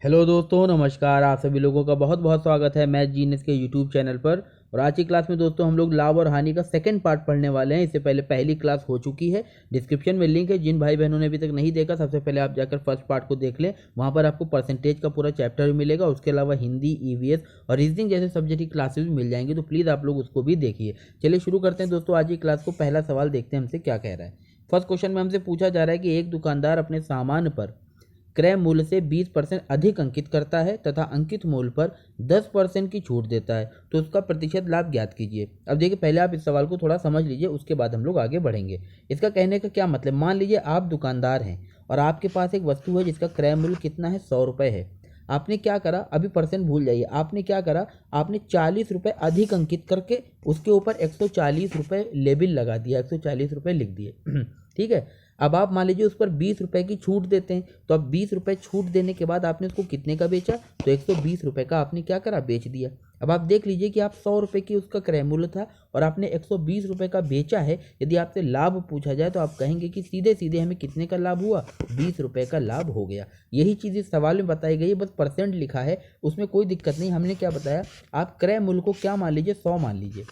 Hello दोस्तों, नमस्कार। आप सभी लोगों का बहुत बहुत स्वागत है मैथ जीनियस के यूट्यूब चैनल पर। और आज की क्लास में दोस्तों हम लोग लाभ और हानि का सेकंड पार्ट पढ़ने वाले हैं। इससे पहले पहली क्लास हो चुकी है, डिस्क्रिप्शन में लिंक है। जिन भाई बहनों ने अभी तक नहीं देखा, सबसे पहले आप जाकर फर्स्ट पार्ट को देख लें। वहाँ पर आपको परसेंटेज का पूरा चैप्टर भी मिलेगा। उसके अलावा हिंदी, ईवीएस और रीजनिंग जैसे सब्जेक्ट की क्लासेस भी मिल जाएंगी, तो प्लीज़ आप लोग उसको भी देखिए। चलिए शुरू करते हैं दोस्तों आज की क्लास को। पहला सवाल देखते हैं हमसे क्या कह रहा है। फर्स्ट क्वेश्चन में हमसे पूछा जा रहा है कि एक दुकानदार अपने सामान पर क्रय मूल्य से 20% अधिक अंकित करता है तथा अंकित मूल्य पर 10% की छूट देता है, तो उसका प्रतिशत लाभ ज्ञात कीजिए। अब देखिए, पहले आप इस सवाल को थोड़ा समझ लीजिए, उसके बाद हम लोग आगे बढ़ेंगे। इसका कहने का क्या मतलब, मान लीजिए आप दुकानदार हैं और आपके पास एक वस्तु है जिसका क्रय मूल्य कितना है, 100 रुपये है। आपने क्या करा, अभी परसेंट भूल जाइए, आपने क्या करा, आपने 40 रुपये अधिक अंकित करके उसके ऊपर 140 रुपये लेबिल लगा दिया, 140 रुपये लिख दिए। ठीक है। अब आप मान लीजिए उस पर 20 रुपये की छूट देते हैं, तो अब 20 रुपये छूट देने के बाद आपने उसको कितने का बेचा, तो 120 रुपये का आपने क्या करा, बेच दिया। अब आप देख लीजिए कि आप 100 रुपये की उसका क्रय मूल्य था और आपने 120 रुपये का बेचा है। यदि आपसे लाभ पूछा जाए तो आप कहेंगे कि सीधे सीधे हमें कितने का लाभ हुआ, 20 रुपये का लाभ हो गया। यही चीज़ इस सवाल में बताई गई है, बस परसेंट लिखा है, उसमें कोई दिक्कत नहीं। हमने क्या बताया, आप क्रय मूल्य को क्या मान लीजिए, 100 मान लीजिए।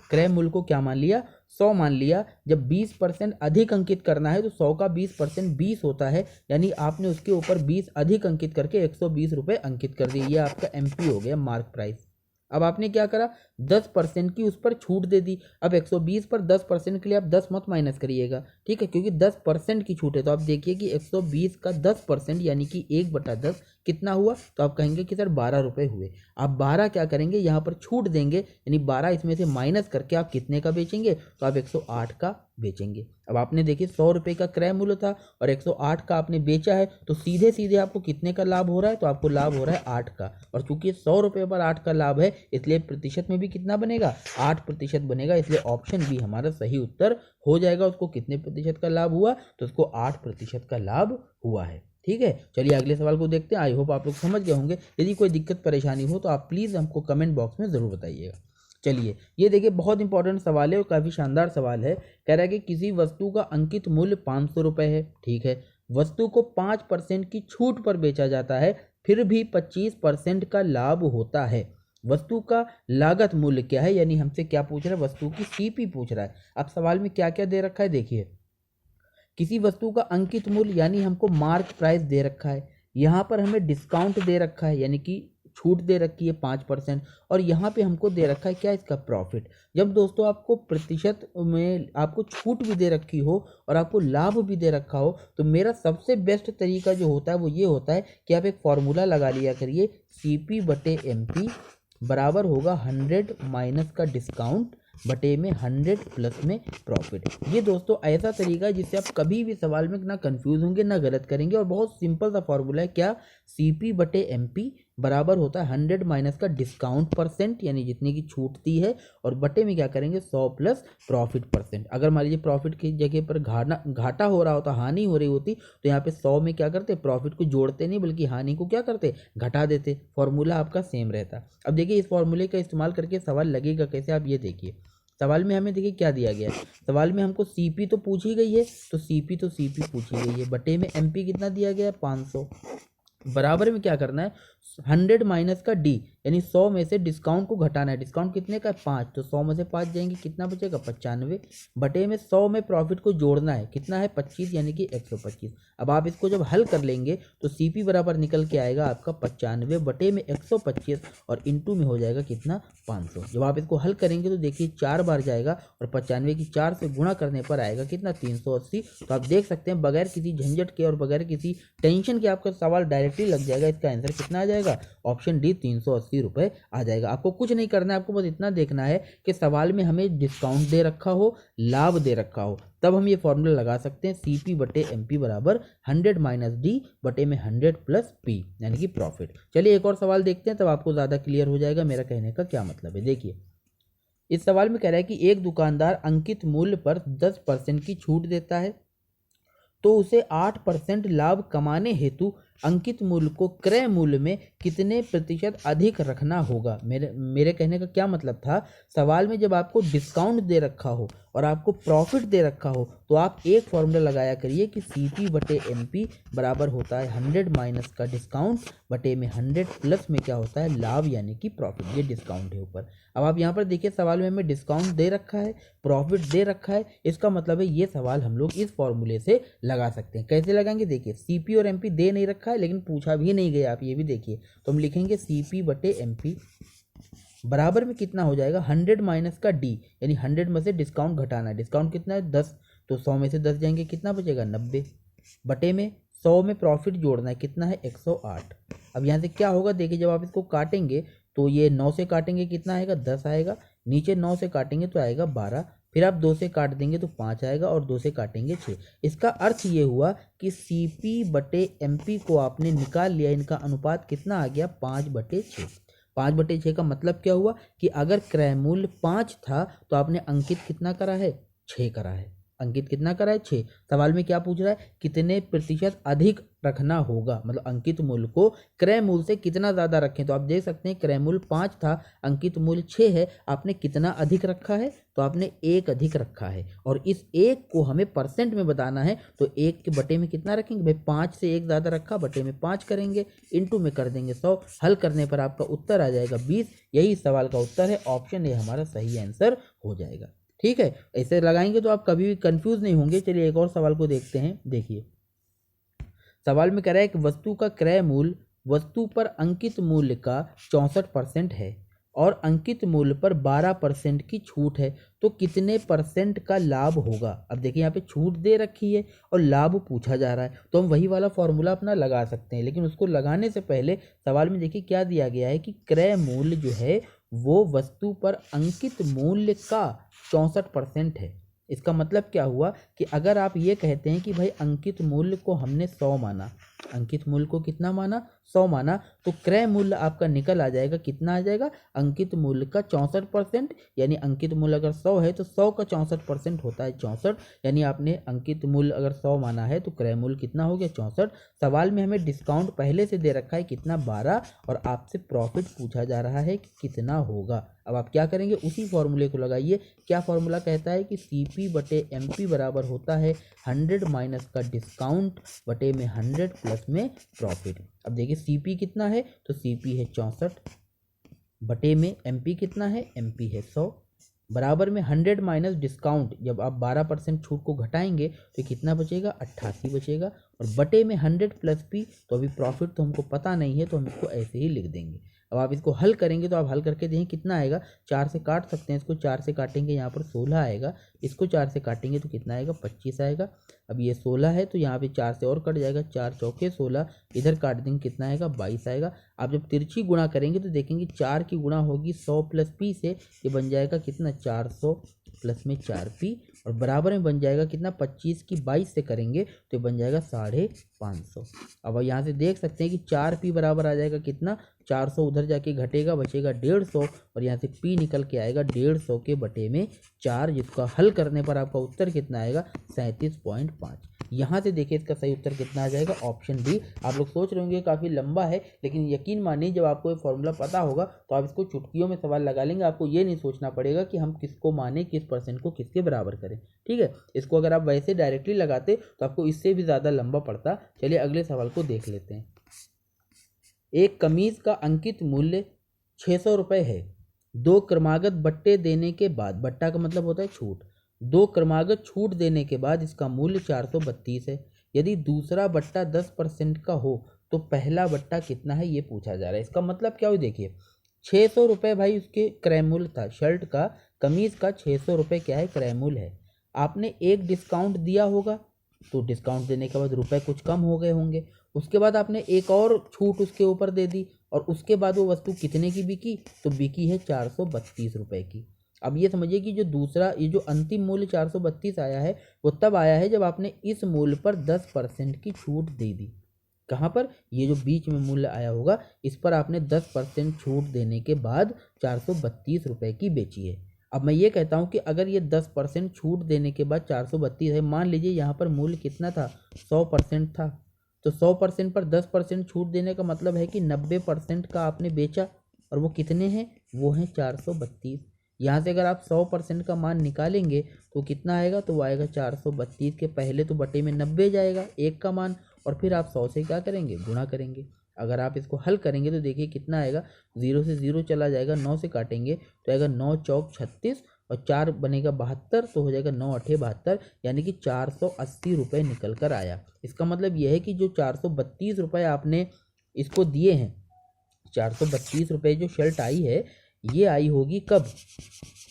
क्रय मूल्य को क्या मान लिया, 100 मान लिया। जब 20% अधिक अंकित करना है तो 100 का 20% 20 होता है, यानी आपने उसके ऊपर 20 अधिक अंकित करके 120 रुपये अंकित कर दिए। ये आपका एमपी हो गया, मार्क प्राइस। अब आपने क्या करा, 10% की उस पर छूट दे दी। अब 120 पर 10% के लिए आप 10 मत माइनस करिएगा, ठीक है, क्योंकि 10% की छूट है। तो आप देखिए कि 120 का 10% यानी कि 1/10 कितना हुआ, तो आप कहेंगे कि सर 12 रुपये हुए। आप 12 क्या करेंगे, यहाँ पर छूट देंगे, यानी 12 इसमें से माइनस करके आप कितने का बेचेंगे, तो आप 108 का बेचेंगे। अब आपने देखिए 100 रुपये का क्रय मूल्य था और 108 का आपने बेचा है, तो सीधे सीधे आपको कितने का लाभ हो रहा है, तो आपको लाभ हो रहा है 8 का। और चूंकि 100 रुपये पर 8 का लाभ है, इसलिए प्रतिशत में भी कितना बनेगा, 8% बनेगा। इसलिए ऑप्शन बी हमारा सही उत्तर हो जाएगा। उसको कितने प्रतिशत का लाभ हुआ, तो उसको 8% का लाभ हुआ है। ठीक है, चलिए अगले सवाल को देखते हैं। आई होप आप लोग समझ गए होंगे। यदि कोई दिक्कत परेशानी हो तो आप प्लीज़ हमको कमेंट बॉक्स में ज़रूर बताइएगा। चलिए, ये देखिए बहुत इंपॉर्टेंट सवाल है और काफ़ी शानदार सवाल है। कह रहा है कि किसी वस्तु का अंकित मूल्य 500 रुपये है, ठीक है। वस्तु को 5% की छूट पर बेचा जाता है, फिर भी 25% का लाभ होता है। वस्तु का लागत मूल्य क्या है, यानी हमसे क्या पूछ रहा है, वस्तु की सीपी पूछ रहा है। अब सवाल में क्या क्या दे रखा है, देखिए। किसी वस्तु का अंकित मूल्य यानी हमको मार्क प्राइस दे रखा है, यहाँ पर हमें डिस्काउंट दे रखा है यानी कि छूट दे रखी है 5%, और यहाँ पे हमको दे रखा है क्या, इसका प्रॉफिट। जब दोस्तों आपको प्रतिशत में आपको छूट भी दे रखी हो और आपको लाभ भी दे रखा हो, तो मेरा सबसे बेस्ट तरीका जो होता है वो ये होता है कि आप एक फॉर्मूला लगा लिया करिए, CP/MP बराबर होगा 100 माइनस का डिस्काउंट बटे में 100 प्लस में प्रॉफिट। ये दोस्तों ऐसा तरीका है जिससे आप कभी भी सवाल में ना कंफ्यूज होंगे ना गलत करेंगे। और बहुत सिंपल सा फॉर्मूला है, क्या, CP/MP बराबर होता है 100 माइनस का डिस्काउंट परसेंट, यानी जितने की छूट दी है, और बटे में क्या करेंगे 100 प्लस प्रॉफिट परसेंट। अगर मान लीजिए प्रॉफिट की जगह पर घाटा हो रहा होता, हानि हो रही होती, तो यहाँ पे 100 में क्या करते, प्रॉफिट को जोड़ते नहीं बल्कि हानि को क्या करते, घटा देते। फॉर्मूला आपका सेम रहता। अब देखिए इस फॉर्मूले का इस्तेमाल करके सवाल लगेगा कैसे, आप ये देखिए। सवाल में हमें देखिए क्या दिया गया है, सवाल में हमको सीपी तो पूछी गई है, तो सीपी पूछी गई है, बटे में एमपी कितना दिया गया है, 500। बराबर में क्या करना है, 100 माइनस का डी, यानी 100 में से डिस्काउंट को घटाना है। डिस्काउंट कितने का है, 5, तो 100 में से 5 जाएंगे, कितना बचेगा, 95। बटे में 100 में प्रॉफिट को जोड़ना है, कितना है, 25, यानी कि 125। अब आप इसको जब हल कर लेंगे तो सीपी बराबर निकल के आएगा आपका 95 बटे में 125, और इंटू में हो जाएगा कितना, 500। जब आप इसको हल करेंगे तो देखिए 4 बार जाएगा और 95 की 4 से गुणा करने पर आएगा कितना, 380। तो आप देख सकते हैं बगैर किसी झंझट के और बगैर किसी टेंशन के आपका सवाल डायरेक्टली लग जाएगा। इसका आंसर कितना आ जाएगा, ऑप्शन डी 380 रुपये आ जाएगा। आपको कुछ नहीं करना है, आपको बस इतना देखना है कि सवाल में हमें डिस्काउंट दे रखा हो, लाभ दे रखा हो, तब हम ये फॉर्मूला लगा सकते हैं, CP/MP बराबर 100 माइनस डी बटे में 100 प्लस पी, यानी कि प्रॉफिट। चलिए एक और सवाल देखते हैं, तब आपको ज़्यादा क्लियर हो जाएगा मेरा कहने का क्या मतलब है। देखिए इस सवाल में कह रहा है कि एक दुकानदार अंकित मूल्य पर 10% की छूट देता है, तो उसे 8% लाभ कमाने हेतु अंकित मूल्य को क्रय मूल्य में कितने प्रतिशत अधिक रखना होगा। मेरे कहने का क्या मतलब था, सवाल में जब आपको डिस्काउंट दे रखा हो और आपको प्रॉफिट दे रखा हो तो आप एक फॉर्मूला लगाया करिए कि CP बटे MP बराबर होता है 100 माइनस का डिस्काउंट बटे में 100 प्लस में क्या होता है लाभ यानी कि प्रॉफिट। ये डिस्काउंट है ऊपर। अब आप यहाँ पर देखिए सवाल में हमें डिस्काउंट दे रखा है, प्रॉफिट दे रखा है, इसका मतलब है ये सवाल हम लोग इस फॉर्मूले से लगा सकते हैं। कैसे लगाएंगे देखिए, CP और MP दे नहीं रखा है लेकिन पूछा भी नहीं गया, आप ये भी देखिए। तो हम लिखेंगे CP बटे MP बराबर में कितना हो जाएगा 100 माइनस का D, यानी 100 में से डिस्काउंट घटाना है। डिस्काउंट कितना है 10, तो 100 में से 10 जाएंगे कितना बचेगा 90, बटे में 100 में प्रॉफिट जोड़ना है कितना है 108। अब यहाँ से क्या होगा देखिए, जब आप इसको काटेंगे तो ये 9 से काटेंगे कितना आएगा 10 आएगा, नीचे 9 से काटेंगे तो आएगा 12, फिर आप 2 से काट देंगे तो 5 आएगा और 2 से काटेंगे 6। इसका अर्थ ये हुआ कि CP बटे MP को आपने निकाल लिया, इनका अनुपात कितना आ गया 5 बटे 6। 5 बटे 6 का मतलब क्या हुआ कि अगर क्रय मूल्य 5 था तो आपने अंकित कितना करा है 6 करा है। अंकित कितना करा है 6। सवाल में क्या पूछ रहा है, कितने प्रतिशत अधिक रखना होगा, मतलब अंकित मूल्य को क्रय मूल्य से कितना ज़्यादा रखें। तो आप देख सकते हैं क्रय मूल्य 5 था, अंकित मूल्य 6 है, आपने कितना अधिक रखा है तो आपने 1 अधिक रखा है। और इस 1 को हमें परसेंट में बताना है तो 1 के बटे में कितना रखेंगे भाई, 5 से 1 ज़्यादा रखा, बटे में 5 करेंगे, इंटू में कर देंगे 100। हल करने पर आपका उत्तर आ जाएगा 20। यही सवाल का उत्तर है, ऑप्शन ए हमारा सही आंसर हो जाएगा। ठीक है, ऐसे लगाएंगे तो आप कभी भी कंफ्यूज नहीं होंगे। चलिए एक और सवाल को देखते हैं। देखिए सवाल में कह रहा है कि वस्तु का क्रय मूल्य वस्तु पर अंकित मूल्य का 64% है और अंकित मूल्य पर 12% की छूट है, तो कितने परसेंट का लाभ होगा। अब देखिए यहाँ पे छूट दे रखी है और लाभ पूछा जा रहा है, तो हम वही वाला फॉर्मूला अपना लगा सकते हैं। लेकिन उसको लगाने से पहले सवाल में देखिए क्या दिया गया है कि क्रय मूल्य जो है वो वस्तु पर अंकित मूल्य का 64% है। इसका मतलब क्या हुआ कि अगर आप ये कहते हैं कि भाई अंकित मूल्य को हमने 100 माना, अंकित मूल्य को कितना माना 100 माना, तो क्रय मूल्य आपका निकल आ जाएगा, कितना आ जाएगा अंकित मूल्य का 64%, यानी अंकित मूल्य अगर 100 है तो 100 का 64% होता है 64, यानी आपने अंकित मूल्य अगर 100 माना है तो क्रय मूल्य कितना हो गया 64। सवाल में हमें डिस्काउंट पहले से दे रखा है कितना 12 और आपसे प्रॉफिट पूछा जा रहा है कि कितना होगा। अब आप क्या करेंगे, उसी फॉर्मूले को लगाइए। क्या फॉर्मूला कहता है कि CP बटे MP बराबर होता है 100 माइनस का डिस्काउंट बटे में 100 प्लस में प्रॉफिट। अब देखिए CP कितना है तो CP है 64 बटे में MP कितना है, MP है 100 बराबर में 100 माइनस डिस्काउंट, जब आप 12% छूट को घटाएंगे तो कितना बचेगा 88 बचेगा, और बटे में 100 प्लस P, तो अभी प्रॉफिट तो हमको पता नहीं है तो हम इसको ऐसे ही लिख देंगे। अब आप इसको हल करेंगे तो आप हल करके देखें कितना आएगा, 4 से काट सकते हैं, इसको 4 से काटेंगे यहाँ पर 16 आएगा, इसको 4 से काटेंगे तो कितना आएगा 25 आएगा। अब ये 16 है तो यहाँ पे 4 से और कट जाएगा, 4 चौके 16, इधर काट देंगे कितना आएगा 22 आएगा। आप जब तिरछी गुणा करेंगे तो देखेंगे 4 की गुणा होगी 100 प्लस P से, ये बन जाएगा कितना 400 प्लस में 4P, और बराबर में बन जाएगा कितना 25 की 22 से करेंगे तो बन जाएगा 550। अब यहाँ से देख सकते हैं कि 4P बराबर आ जाएगा कितना 400, उधर जाके घटेगा बचेगा 150, और यहाँ से P निकल के आएगा 150 के बटे में 4, जिसका हल करने पर आपका उत्तर कितना आएगा 37.5। यहाँ से देखिए इसका सही उत्तर कितना आ जाएगा, ऑप्शन डी। आप लोग सोच रहे होंगे काफ़ी लंबा है, लेकिन यकीन मानिए जब आपको ये फॉर्मूला पता होगा तो आप इसको चुटकियों में सवाल लगा लेंगे। आपको ये नहीं सोचना पड़ेगा कि हम किसको माने, किस परसेंट को किसके बराबर करें। ठीक है, इसको अगर आप वैसे डायरेक्टली लगाते तो आपको इससे भी ज़्यादा लंबा पड़ता। चलिए अगले सवाल को देख लेते हैं। एक कमीज का अंकित मूल्य 600 रुपये है। 2 क्रमागत बट्टे देने के बाद, बट्टा का मतलब होता है छूट, 2 क्रमागत छूट देने के बाद इसका मूल्य 432 है। यदि दूसरा बट्टा 10% का हो तो पहला बट्टा कितना है ये पूछा जा रहा है। इसका मतलब क्या हो, देखिए 600 रुपये भाई उसके क्रय मूल्य था, शर्ट का कमीज का 600 रुपये क्या है क्रय मूल्य है। आपने एक डिस्काउंट दिया होगा तो डिस्काउंट देने के बाद रुपए कुछ कम हो गए होंगे, उसके बाद आपने एक और छूट उसके ऊपर दे दी और उसके बाद वो वस्तु कितने की बिकी, तो बिकी है 432 रुपये की। अब ये समझिए कि जो दूसरा, ये जो अंतिम मूल्य 432 आया है वो तब आया है जब आपने इस मूल्य पर 10% की छूट दे दी। कहाँ पर, ये जो बीच में मूल्य आया होगा इस पर आपने 10% छूट देने के बाद 432 रुपये की बेची है। अब मैं ये कहता हूँ कि अगर ये 10% छूट देने के बाद 432 है, मान लीजिए यहाँ पर मूल्य कितना था 100% था, तो 100% पर 10% छूट देने का मतलब है कि 90% का आपने बेचा, और वो कितने हैं, वो हैं 432। यहाँ से अगर आप 100% का मान निकालेंगे तो कितना आएगा, तो वो आएगा 432 के पहले तो बटे में 90 जाएगा एक का मान, और फिर आप 100 से क्या करेंगे, गुणा करेंगे। अगर आप इसको हल करेंगे तो देखिए कितना आएगा, 0 से 0 चला जाएगा, 9 से काटेंगे तो आएगा 9 चौक 36 और 4 बनेगा 72, तो हो जाएगा 9 अठे 72, यानी कि 480 रुपये निकल कर आया। इसका मतलब यह है कि जो 432 रुपये आपने इसको दिए हैं, 432 रुपये जो शर्ट आई है, ये आई होगी कब,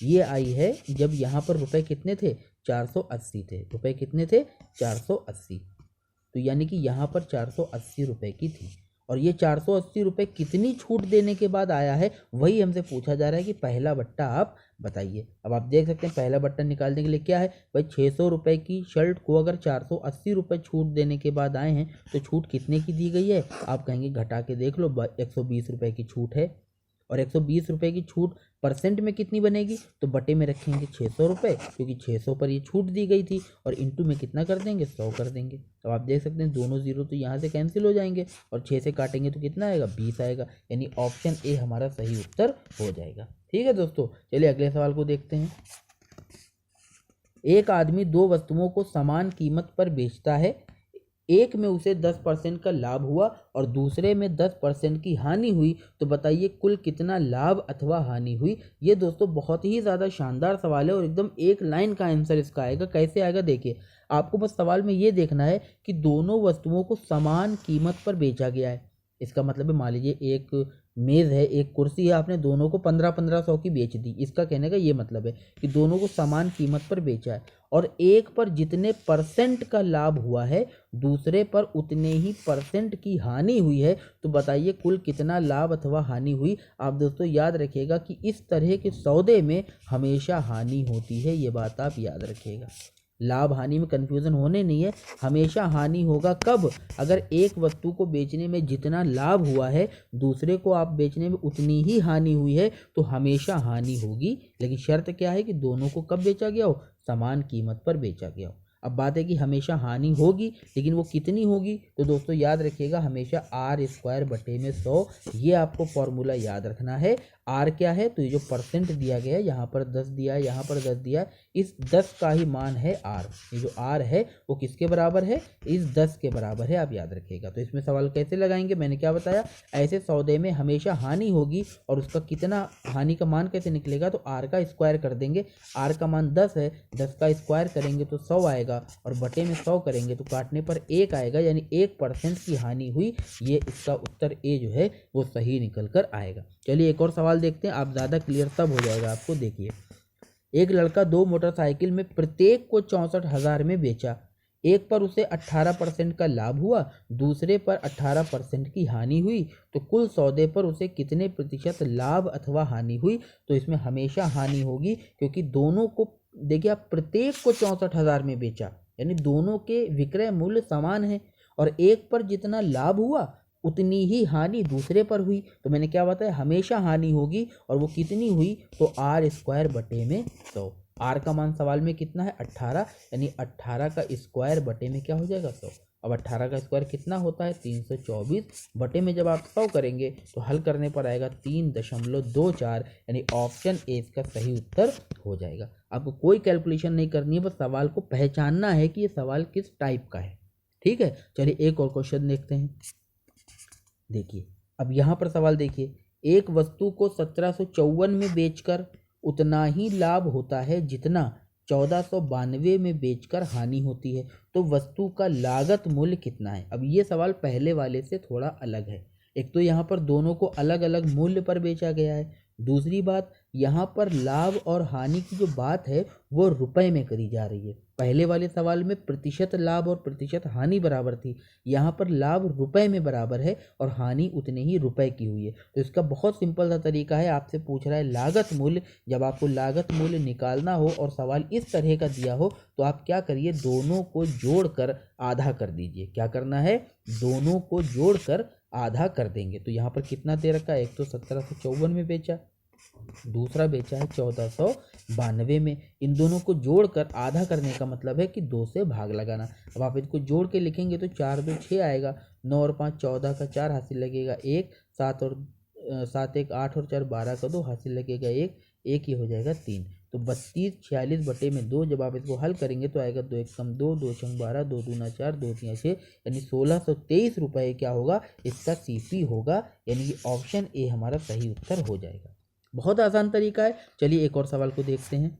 ये आई है जब यहाँ पर रुपए कितने थे, 480 थे। रुपए कितने थे, 480। तो यानी कि यहाँ पर 480 रुपये की थी, और ये 480 रुपये कितनी छूट देने के बाद आया है, वही हमसे पूछा जा रहा है कि पहला बट्टा आप बताइए। अब आप देख सकते हैं पहला बट्टा निकालने के लिए क्या है भाई, 600 रुपये की शर्ट को अगर 480 रुपये छूट देने के बाद आए हैं तो छूट कितने की दी गई है, आप कहेंगे घटा के देख लो, 120 रुपये की छूट है। और 120 रुपये की छूट परसेंट में कितनी बनेगी, तो बटे में रखेंगे 600 रुपये, क्योंकि 600 पर ये छूट दी गई थी, और इंटू में कितना कर देंगे, 100 कर देंगे। तो आप देख सकते हैं दोनों जीरो तो यहाँ से कैंसिल हो जाएंगे, और 6 से काटेंगे तो कितना आएगा, 20 आएगा, यानी ऑप्शन ए हमारा सही उत्तर हो जाएगा। ठीक है दोस्तों, चलिए अगले सवाल को देखते हैं। एक आदमी दो वस्तुओं को समान कीमत पर बेचता है, एक में उसे 10% का लाभ हुआ और दूसरे में 10% की हानि हुई, तो बताइए कुल कितना लाभ अथवा हानि हुई। ये दोस्तों बहुत ही ज़्यादा शानदार सवाल है, और एकदम एक लाइन का आंसर इसका आएगा। कैसे आएगा देखिए, आपको बस सवाल में ये देखना है कि दोनों वस्तुओं को समान कीमत पर बेचा गया है। इसका मतलब है मान लीजिए एक मेज़ है, एक कुर्सी है, आपने दोनों को 1500 की बेच दी। इसका कहने का ये मतलब है कि दोनों को समान कीमत पर बेचा है, और एक पर जितने परसेंट का लाभ हुआ है दूसरे पर उतने ही परसेंट की हानि हुई है, तो बताइए कुल कितना लाभ अथवा हानि हुई। आप दोस्तों याद रखिएगा कि इस तरह के सौदे में हमेशा हानि होती है, ये बात आप याद रखिएगा। लाभ हानि में कंफ्यूजन होने नहीं है, हमेशा हानि होगा कब, अगर एक वस्तु को बेचने में जितना लाभ हुआ है दूसरे को आप बेचने में उतनी ही हानि हुई है, तो हमेशा हानि होगी। लेकिन शर्त क्या है कि दोनों को कब बेचा गया हो, समान कीमत पर बेचा गया हो। अब बात है कि हमेशा हानि होगी, लेकिन वो कितनी होगी, तो दोस्तों याद रखिएगा हमेशा r² बटे में 100, ये आपको फॉर्मूला याद रखना है। r क्या है, तो ये जो परसेंट दिया गया है, यहाँ पर 10 दिया है, यहाँ पर 10 दिया है, इस 10 का ही मान है r। ये जो r है वो किसके बराबर है, इस 10 के बराबर है, आप याद रखिएगा। तो इसमें सवाल कैसे लगाएंगे, मैंने क्या बताया, ऐसे सौदे में हमेशा हानि होगी, और उसका कितना हानि का मान कैसे निकलेगा, तो r का स्क्वायर कर देंगे। r का मान 10 है, 10 का स्क्वायर करेंगे तो 100 आएगा, और बटे में 100 करेंगे तो काटने पर 1 आएगा, यानी 1% की हानि हुई। ये इसका उत्तर ए जो है वो सही निकल कर आएगा। चलिए एक और सवाल देखते हैं, आप ज़्यादा क्लियर तब हो जाएगा आपको। देखिए, एक लड़का 2 मोटरसाइकिल में प्रत्येक को 64,000 में बेचा, एक पर उसे 18% का लाभ हुआ, दूसरे पर 18% की हानि हुई, तो कुल सौदे पर उसे कितने प्रतिशत लाभ अथवा हानि हुई। तो इसमें हमेशा हानि होगी, क्योंकि दोनों को देखिए आप प्रत्येक को 64,000 में बेचा, यानी दोनों के विक्रय मूल्य समान है, और एक पर जितना लाभ हुआ उतनी ही हानि दूसरे पर हुई। तो मैंने क्या बताया, हमेशा हानि होगी, और वो कितनी हुई, तो r² बटे में 100। r का मान सवाल में कितना है, 18, यानी 18 का स्क्वायर बटे में क्या हो जाएगा, 100। अब 18 का स्क्वायर कितना होता है, 324, बटे में जब आप 100 करेंगे तो हल करने पर आएगा 3.24, यानी ऑप्शन ए इसका सही उत्तर हो जाएगा। आपको कोई कैलकुलेशन नहीं करनी है, बस सवाल को पहचानना है कि ये सवाल किस टाइप का है। ठीक है, चलिए एक और क्वेश्चन देखते हैं। देखिए, अब यहाँ पर सवाल देखिए, एक वस्तु को 1754 में बेचकर उतना ही लाभ होता है जितना 1492 में बेचकर हानि होती है, तो वस्तु का लागत मूल्य कितना है। अब ये सवाल पहले वाले से थोड़ा अलग है। एक तो यहाँ पर दोनों को अलग अलग मूल्य पर बेचा गया है, दूसरी बात यहाँ पर लाभ और हानि की जो बात है वो रुपए में करी जा रही है। पहले वाले सवाल में प्रतिशत लाभ और प्रतिशत हानि बराबर थी, यहाँ पर लाभ रुपए में बराबर है और हानि उतने ही रुपए की हुई है। तो इसका बहुत सिंपल सा तरीका है, आपसे पूछ रहा है लागत मूल्य। जब आपको लागत मूल्य निकालना हो और सवाल इस तरह का दिया हो तो आप क्या करिए, दोनों को जोड़कर आधा कर दीजिए। क्या करना है, दोनों को जोड़कर आधा कर देंगे। तो यहाँ पर कितना दे रखा है, एक तो 1754 में बेचा, दूसरा बेचा है 1492 में। इन दोनों को जोड़कर आधा करने का मतलब है कि 2 से भाग लगाना। अब आप इसको जोड़ के लिखेंगे तो 4 2 6 आएगा, 9 और 5 14 का 4 हासिल लगेगा 1, 7 और 7 1 8 और 4 12 का 2 हासिल लगेगा 1, 1 ही हो जाएगा 3। तो 32 46 बटे में 2 जब आप इसको हल करेंगे तो आएगा 2 1 कम 2, 2 छंग 12, 2 दूना 4, 2 3 6, यानी 1623 रुपये क्या होगा इसका सीपी होगा, यानी कि ऑप्शन ए हमारा सही उत्तर हो जाएगा। बहुत आसान तरीका है। चलिए एक और सवाल को देखते हैं।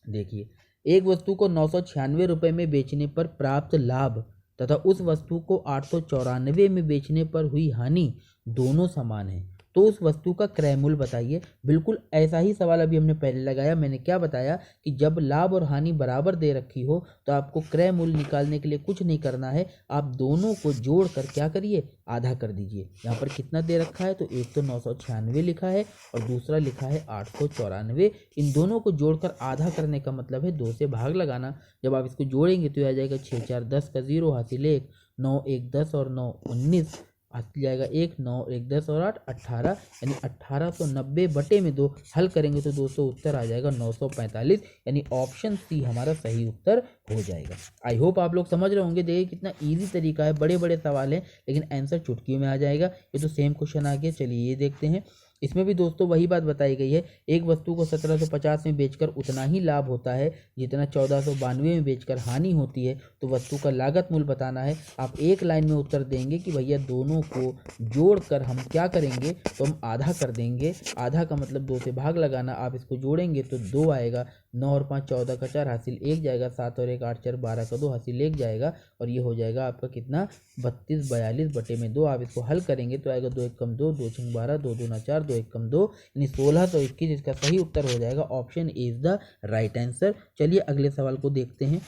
देखिए, एक वस्तु को 996 रुपये में बेचने पर प्राप्त लाभ तथा उस वस्तु को 894 में बेचने पर हुई हानि दोनों समान है, तो उस वस्तु का क्रय मूल्य बताइए। बिल्कुल ऐसा ही सवाल अभी हमने पहले लगाया। मैंने क्या बताया कि जब लाभ और हानि बराबर दे रखी हो तो आपको क्रय मूल्य निकालने के लिए कुछ नहीं करना है, आप दोनों को जोड़कर क्या करिए, आधा कर दीजिए। यहाँ पर कितना दे रखा है, तो एक तो 996 लिखा है और दूसरा लिखा है 894। इन दोनों को जोड़कर आधा करने का मतलब है 2 से भाग लगाना। जब आप इसको जोड़ेंगे तो आ जाएगा 6 4 10 का 0 हासिल 1, 9 1 10 और 9 19 हासिल जाएगा 1, 9 1 10 और 8 18, यानी 1890 बटे में 2 हल करेंगे तो 200 उत्तर आ जाएगा 945, यानी ऑप्शन सी हमारा सही उत्तर हो जाएगा। आई होप आप लोग समझ रहे होंगे। देखिए कितना इजी तरीका है, बड़े बड़े सवाल हैं लेकिन आंसर चुटकियों में आ जाएगा। ये तो सेम क्वेश्चन आ गया। चलिए ये देखते हैं। इसमें भी दोस्तों वही बात बताई गई है। एक वस्तु को 1750 में बेचकर उतना ही लाभ होता है जितना 1492 में बेचकर हानि होती है, तो वस्तु का लागत मूल्य बताना है। आप एक लाइन में उत्तर देंगे कि भैया दोनों को जोड़कर हम क्या करेंगे, तो हम आधा कर देंगे। आधा का मतलब 2 से भाग लगाना। आप इसको जोड़ेंगे तो 2 आएगा, 9 और 5 14 का 4 हासिल 1 जाएगा, 7 और 1 8 4 12 का 2 हासिल 1 जाएगा, और ये हो जाएगा आपका कितना 32 42 बटे में 2। आप इसको हल करेंगे तो आएगा 2 1 कम 2, 2 6 12, 2 दूना 4, 2 1 कम 2, यानी 1621 इसका सही उत्तर हो जाएगा। Option A is the right answer. चलिए अगले सवाल को देखते हैं।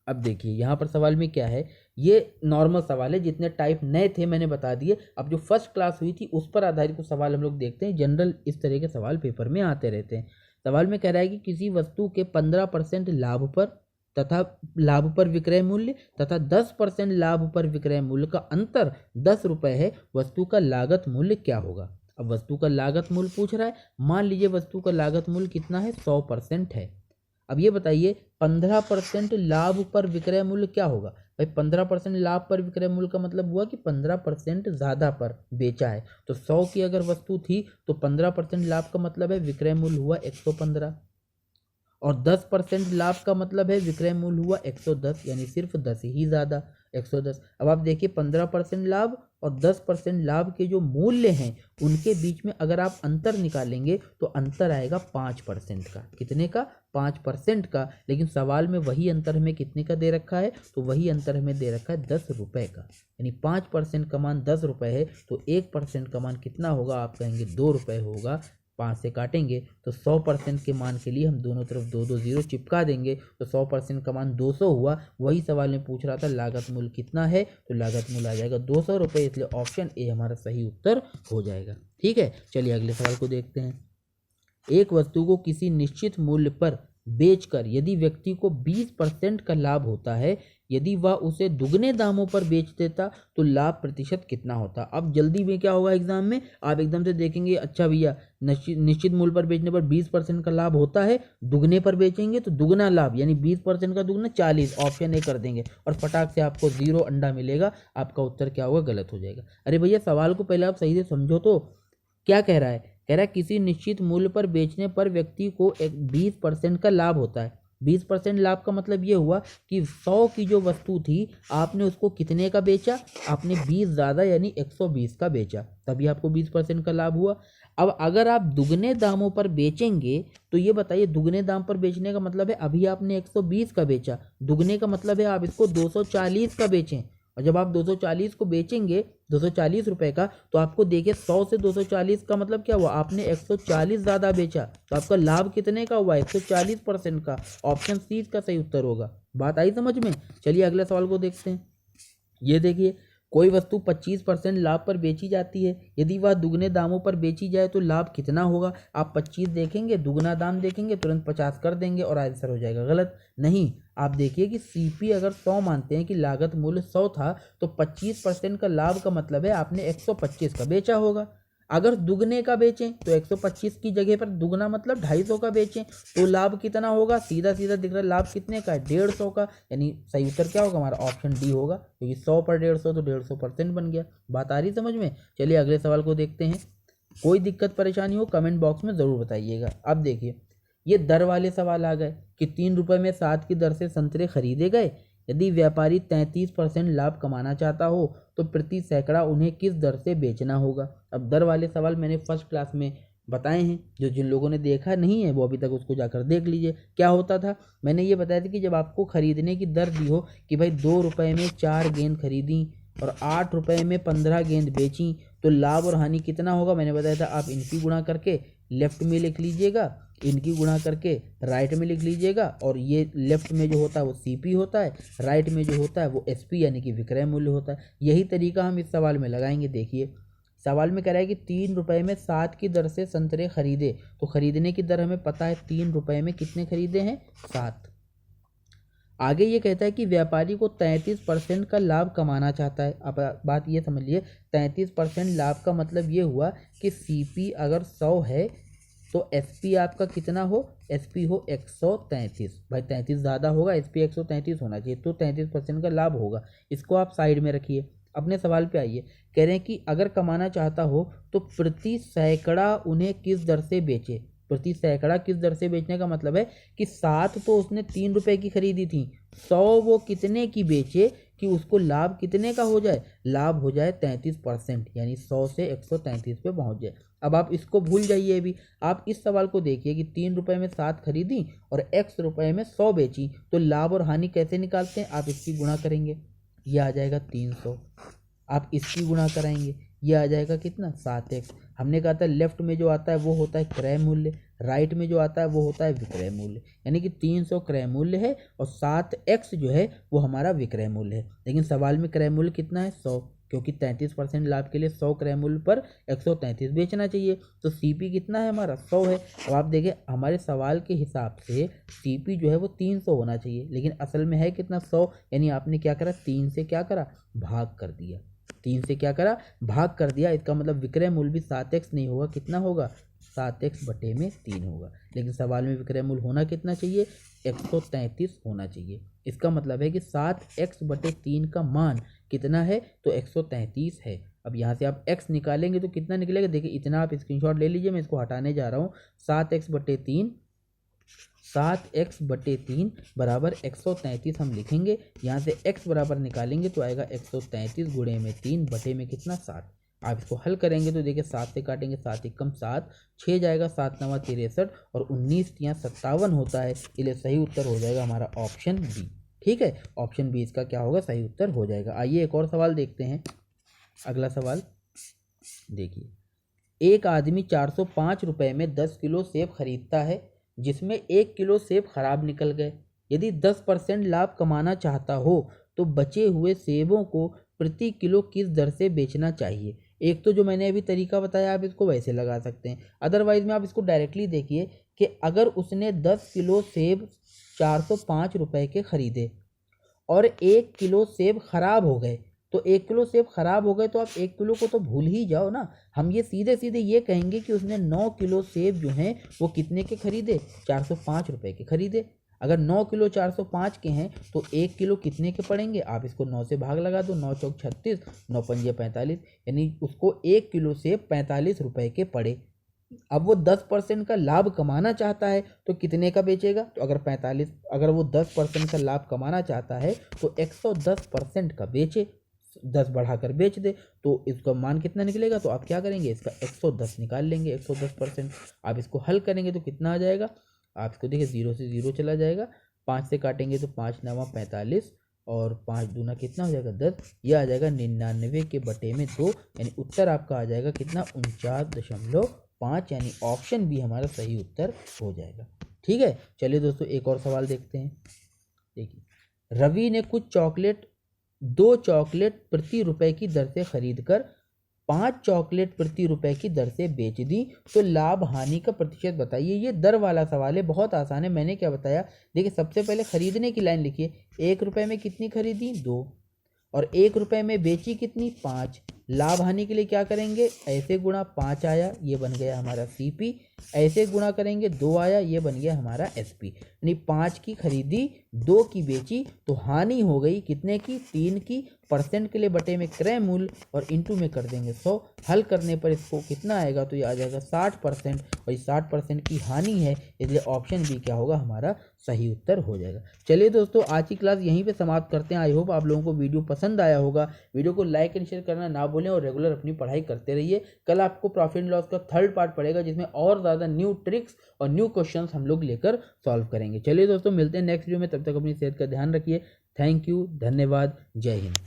अब देखिए यहाँ पर सवाल में क्या है, ये नॉर्मल सवाल है, जितने टाइप नए थे मैंने बता दिए। अब जो फर्स्ट क्लास हुई थी उस पर आधारित कुछ सवाल हम लोग देखते हैं। जनरल इस तरह के सवाल पेपर में आते रहते हैं। सवाल में कह रहा है कि किसी वस्तु के 15% लाभ पर विक्रय मूल्य तथा 10% लाभ पर विक्रय मूल्य का अंतर 10 रुपये है, वस्तु का लागत मूल्य क्या होगा। अब वस्तु का लागत मूल्य पूछ रहा है। मान लीजिए वस्तु का लागत मूल्य कितना है, 100% है। अब ये बताइए 15% लाभ पर विक्रय मूल्य क्या होगा। भाई 15% लाभ पर विक्रय मूल्य का मतलब हुआ कि 15% ज़्यादा पर बेचा है। तो 100 की अगर वस्तु थी तो 15% लाभ का मतलब है विक्रय मूल्य हुआ 115, और 10% लाभ का मतलब है विक्रय मूल्य हुआ 110, यानी सिर्फ 10 ही ज़्यादा, 110। अब आप देखिए 15% लाभ और 10% लाभ के जो मूल्य हैं उनके बीच में अगर आप अंतर निकालेंगे तो अंतर आएगा 5% का। कितने का, 5% का। लेकिन सवाल में वही अंतर हमें कितने का दे रखा है, तो वही अंतर हमें दे रखा है 10 रुपये का। यानी 5% का मान 10 रुपये है, तो 1% का मान कितना होगा, आप कहेंगे 2 रुपये होगा। 5 से काटेंगे तो 100% के मान के लिए हम दोनों तरफ 2 2 0 चिपका देंगे, तो 100% का मान 200 हुआ। वही सवाल में पूछ रहा था लागत मूल्य कितना है, तो लागत मूल्य आ जाएगा 200 रुपये, इसलिए ऑप्शन ए हमारा सही उत्तर हो जाएगा। ठीक है, चलिए अगले सवाल को देखते हैं। एक वस्तु को किसी निश्चित मूल्य पर बेचकर यदि व्यक्ति को 20% का लाभ होता है, यदि वह उसे दुगने दामों पर बेच देता तो लाभ प्रतिशत कितना होता। अब जल्दी में क्या होगा, एग्जाम में आप एकदम से देखेंगे अच्छा भैया निश्चित मूल्य पर बेचने पर 20% का लाभ होता है, दुगने पर बेचेंगे तो दुगना लाभ, यानी 20% का दुगना 40, ऑप्शन ए कर देंगे और फटाक से आपको 0 अंडा मिलेगा। आपका उत्तर क्या होगा, गलत हो जाएगा। अरे भैया सवाल को पहले आप सही से समझो तो। क्या कह रहा है, कह रहा है किसी निश्चित मूल्य पर बेचने पर व्यक्ति को एक 20% का लाभ होता है। 20% लाभ का मतलब ये हुआ कि 100 की जो वस्तु थी आपने उसको कितने का बेचा, आपने 20 ज़्यादा यानी 120 का बेचा, तभी आपको 20% का लाभ हुआ। अब अगर आप दुगने दामों पर बेचेंगे तो ये बताइए, दुगने दाम पर बेचने का मतलब है अभी आपने 120 का बेचा, दुगने का मतलब है आप इसको 240 का बेचें, और जब आप 240 को बेचेंगे 240 रुपये का, तो आपको देखिए 100 से 240 का मतलब क्या हुआ, आपने 140 ज़्यादा बेचा, तो आपका लाभ कितने का हुआ, 140% का। ऑप्शन सी इसका सही उत्तर होगा। बात आई समझ में। चलिए अगले सवाल को देखते हैं। ये देखिए, कोई वस्तु 25% लाभ पर बेची जाती है, यदि वह दुगने दामों पर बेची जाए तो लाभ कितना होगा। आप 25 देखेंगे, दुगना दाम देखेंगे, तुरंत 50 कर देंगे और आंसर हो जाएगा गलत। नहीं, आप देखिए कि सीपी अगर 100 मानते हैं कि लागत मूल्य 100 था, तो 25% का लाभ का मतलब है आपने 125 का बेचा होगा। अगर दुगने का बेचें तो 125 की जगह पर दुगना मतलब 250 का बेचें तो लाभ कितना होगा, सीधा सीधा दिख रहा है लाभ कितने का है, 150 का। यानी सही उत्तर क्या होगा हमारा, ऑप्शन डी होगा, क्योंकि 100 पर 150 तो 150% बन गया। बात आ रही समझ में। चलिए अगले सवाल को देखते हैं। कोई दिक्कत परेशानी हो कमेंट बॉक्स में ज़रूर बताइएगा। अब देखिए ये दर वाले सवाल आ गए कि 3 रुपये में 7 की दर से संतरे खरीदे गए। यदि व्यापारी 33% लाभ कमाना चाहता हो तो प्रति सैकड़ा उन्हें किस दर से बेचना होगा। अब दर वाले सवाल मैंने फर्स्ट क्लास में बताए हैं, जो जिन लोगों ने देखा नहीं है वो अभी तक उसको जाकर देख लीजिए। क्या होता था, मैंने ये बताया था कि जब आपको खरीदने की दर दी हो कि भाई 2 रुपये में 4 गेंद खरीदी और 8 रुपये में 15 गेंद बेची तो लाभ और हानि कितना होगा, मैंने बताया था आप इनकी गुणा करके लेफ्ट में लिख लीजिएगा, इनकी गुणा करके राइट में लिख लीजिएगा, और ये लेफ्ट में जो होता है वो सीपी होता है, राइट में जो होता है वो एसपी यानी कि विक्रय मूल्य होता है। यही तरीका हम इस सवाल में लगाएंगे। देखिए सवाल में कह रहा है कि 3 रुपये में 7 की दर से संतरे खरीदे, तो खरीदने की दर हमें पता है 3 रुपये में कितने खरीदे हैं, 7। आगे ये कहता है कि व्यापारी को 33% का लाभ कमाना चाहता है। अब बात ये समझिए 33% लाभ का मतलब ये हुआ कि सीपी अगर 100 है तो एसपी आपका कितना हो, एसपी हो 133। भाई 33 ज़्यादा होगा, एसपी 133 होना चाहिए, तो 33% का लाभ होगा। इसको आप साइड में रखिए। अपने सवाल पे आइए। कह रहे हैं कि अगर कमाना चाहता हो तो प्रति सैकड़ा उन्हें किस दर से बेचे। प्रति सैकड़ा किस दर से बेचने का मतलब है कि 7 तो उसने 3 रुपये की खरीदी थी, 100 वो कितने की बेचे कि उसको लाभ कितने का हो जाए, लाभ हो जाए 33%, यानी 100 से 133 पे पहुंच जाए। अब आप इसको भूल जाइए। अभी आप इस सवाल को देखिए कि 3 रुपये में 7 खरीदी और x रुपये में 100 बेची, तो लाभ और हानि कैसे निकालते हैं, आप इसकी गुणा करेंगे, ये आ जाएगा 300। आप इसकी गुणा कराएंगे, ये आ जाएगा कितना, 7x। हमने कहा था लेफ्ट में जो आता है वो होता है क्रय मूल्य, राइट में जो आता है वो होता है विक्रय मूल्य, यानी कि 300 क्रय मूल्य है और 7x जो है वो हमारा विक्रय मूल्य है। लेकिन सवाल में क्रय मूल्य कितना है, 100, क्योंकि 33% लाभ के लिए 100 क्रय मूल्य पर 133 बेचना चाहिए, तो सीपी कितना है हमारा, 100 है। अब आप देखें हमारे सवाल के हिसाब से सीपी जो है वो 300 होना चाहिए, लेकिन असल में है कितना, 100। यानी आपने क्या करा, 3 से क्या करा, भाग कर दिया। 3 से क्या करा, भाग कर दिया। इसका मतलब विक्रय मूल्य भी 7x नहीं होगा, कितना होगा, 7x बटे में 3 होगा। लेकिन सवाल में विक्रय मूल्य होना कितना चाहिए, 133 होना चाहिए। इसका मतलब है कि 7x बटे 3 का मान कितना है, तो 133 है। अब यहाँ से आप x निकालेंगे तो कितना निकलेगा, देखिए इतना आप स्क्रीनशॉट ले लीजिए, मैं इसको हटाने जा रहा हूँ। 7x बटे 3 बराबर 133 हम लिखेंगे। यहाँ से x बराबर निकालेंगे तो आएगा 133 गुणे में 3 बटे में कितना, 7। आप इसको हल करेंगे तो देखिए 7 से काटेंगे, 7 एकम 7, 6 जाएगा, 7 नवा 63 और 19 या 57 होता है। इसलिए सही उत्तर हो जाएगा हमारा ऑप्शन बी। ठीक है, ऑप्शन बी इसका क्या होगा, सही उत्तर हो जाएगा। आइए एक और सवाल देखते हैं। अगला सवाल देखिए, एक आदमी 405 रुपये में 10 किलो सेब खरीदता है, जिसमें 1 किलो सेब खराब निकल गए। यदि 10% लाभ कमाना चाहता हो तो बचे हुए सेबों को प्रति किलो किस दर से बेचना चाहिए। एक तो जो मैंने अभी तरीका बताया आप इसको वैसे लगा सकते हैं, अदरवाइज में आप इसको डायरेक्टली देखिए कि अगर उसने 10 किलो सेब 405 रुपये के खरीदे और 1 किलो सेब खराब हो गए, तो 1 किलो सेब खराब हो गए तो आप 1 किलो को तो भूल ही जाओ ना। हम ये सीधे सीधे ये कहेंगे कि उसने 9 किलो सेब जो हैं वो कितने के खरीदे, 405 रुपये के खरीदे। अगर 9 किलो 405 के हैं तो 1 किलो कितने के पड़ेंगे, आप इसको 9 से भाग लगा दो, 9 चौक 36, 9 पंजे 45, यानी उसको 1 किलो सेब 45 रुपये के पड़े। अब वो 10% का लाभ कमाना चाहता है तो कितने का बेचेगा, तो अगर वो 10% का लाभ कमाना चाहता है तो 110% का बेचे, 10 बढ़ाकर बेच दे, तो इसका मान कितना निकलेगा, तो आप क्या करेंगे, इसका 110 निकाल लेंगे, 110%। आप इसको हल करेंगे तो कितना आ जाएगा, आप इसको देखिए 0 से 0 चला जाएगा, 5 से काटेंगे तो 5 नवा 45 और 5 दूना कितना हो जाएगा, 10। यह आ जाएगा 99 के बटे में 2, यानी उत्तर आपका आ जाएगा कितना, 49.5, यानी ऑप्शन बी हमारा सही उत्तर हो जाएगा। ठीक है, चलिए दोस्तों एक और सवाल देखते हैं। देखिए, रवि ने कुछ चॉकलेट 2 चॉकलेट प्रति रुपए की दर से खरीदकर 5 चॉकलेट प्रति रुपए की दर से बेच दी, तो लाभ हानि का प्रतिशत बताइए। ये दर वाला सवाल है, बहुत आसान है। मैंने क्या बताया, देखिए सबसे पहले खरीदने की लाइन लिखिए, 1 रुपये में कितनी खरीदी, 2, और 1 रुपये में बेची कितनी, 5, लाभ हानि के लिए क्या करेंगे, ऐसे गुणा 5 आया, ये बन गया हमारा CP, ऐसे गुणा करेंगे 2 आया, ये बन गया हमारा SP। यानी 5 की खरीदी 2 की बेची तो हानि हो गई कितने की, 3 की। परसेंट के लिए बटे में क्रय मूल्य और इंटू में कर देंगे 100। हल करने पर इसको कितना आएगा, तो ये आ जाएगा 60%, और इस 60% की हानि है, इसलिए ऑप्शन बी क्या होगा हमारा सही उत्तर हो जाएगा। चलिए दोस्तों, आज की क्लास यहीं पे समाप्त करते हैं। आई होप आप लोगों को वीडियो पसंद आया होगा। वीडियो को लाइक एंड शेयर करना ना भूलें और रेगुलर अपनी पढ़ाई करते रहिए। कल आपको प्रॉफिट एंड लॉस का 3rd पार्ट पड़ेगा, जिसमें और ज़्यादा न्यू ट्रिक्स और न्यू क्वेश्चंस हम लोग लेकर सॉल्व करेंगे। चलिए दोस्तों, मिलते हैं नेक्स्ट वीडियो में, तब तक अपनी सेहत का ध्यान रखिए। थैंक यू, धन्यवाद, जय हिंद।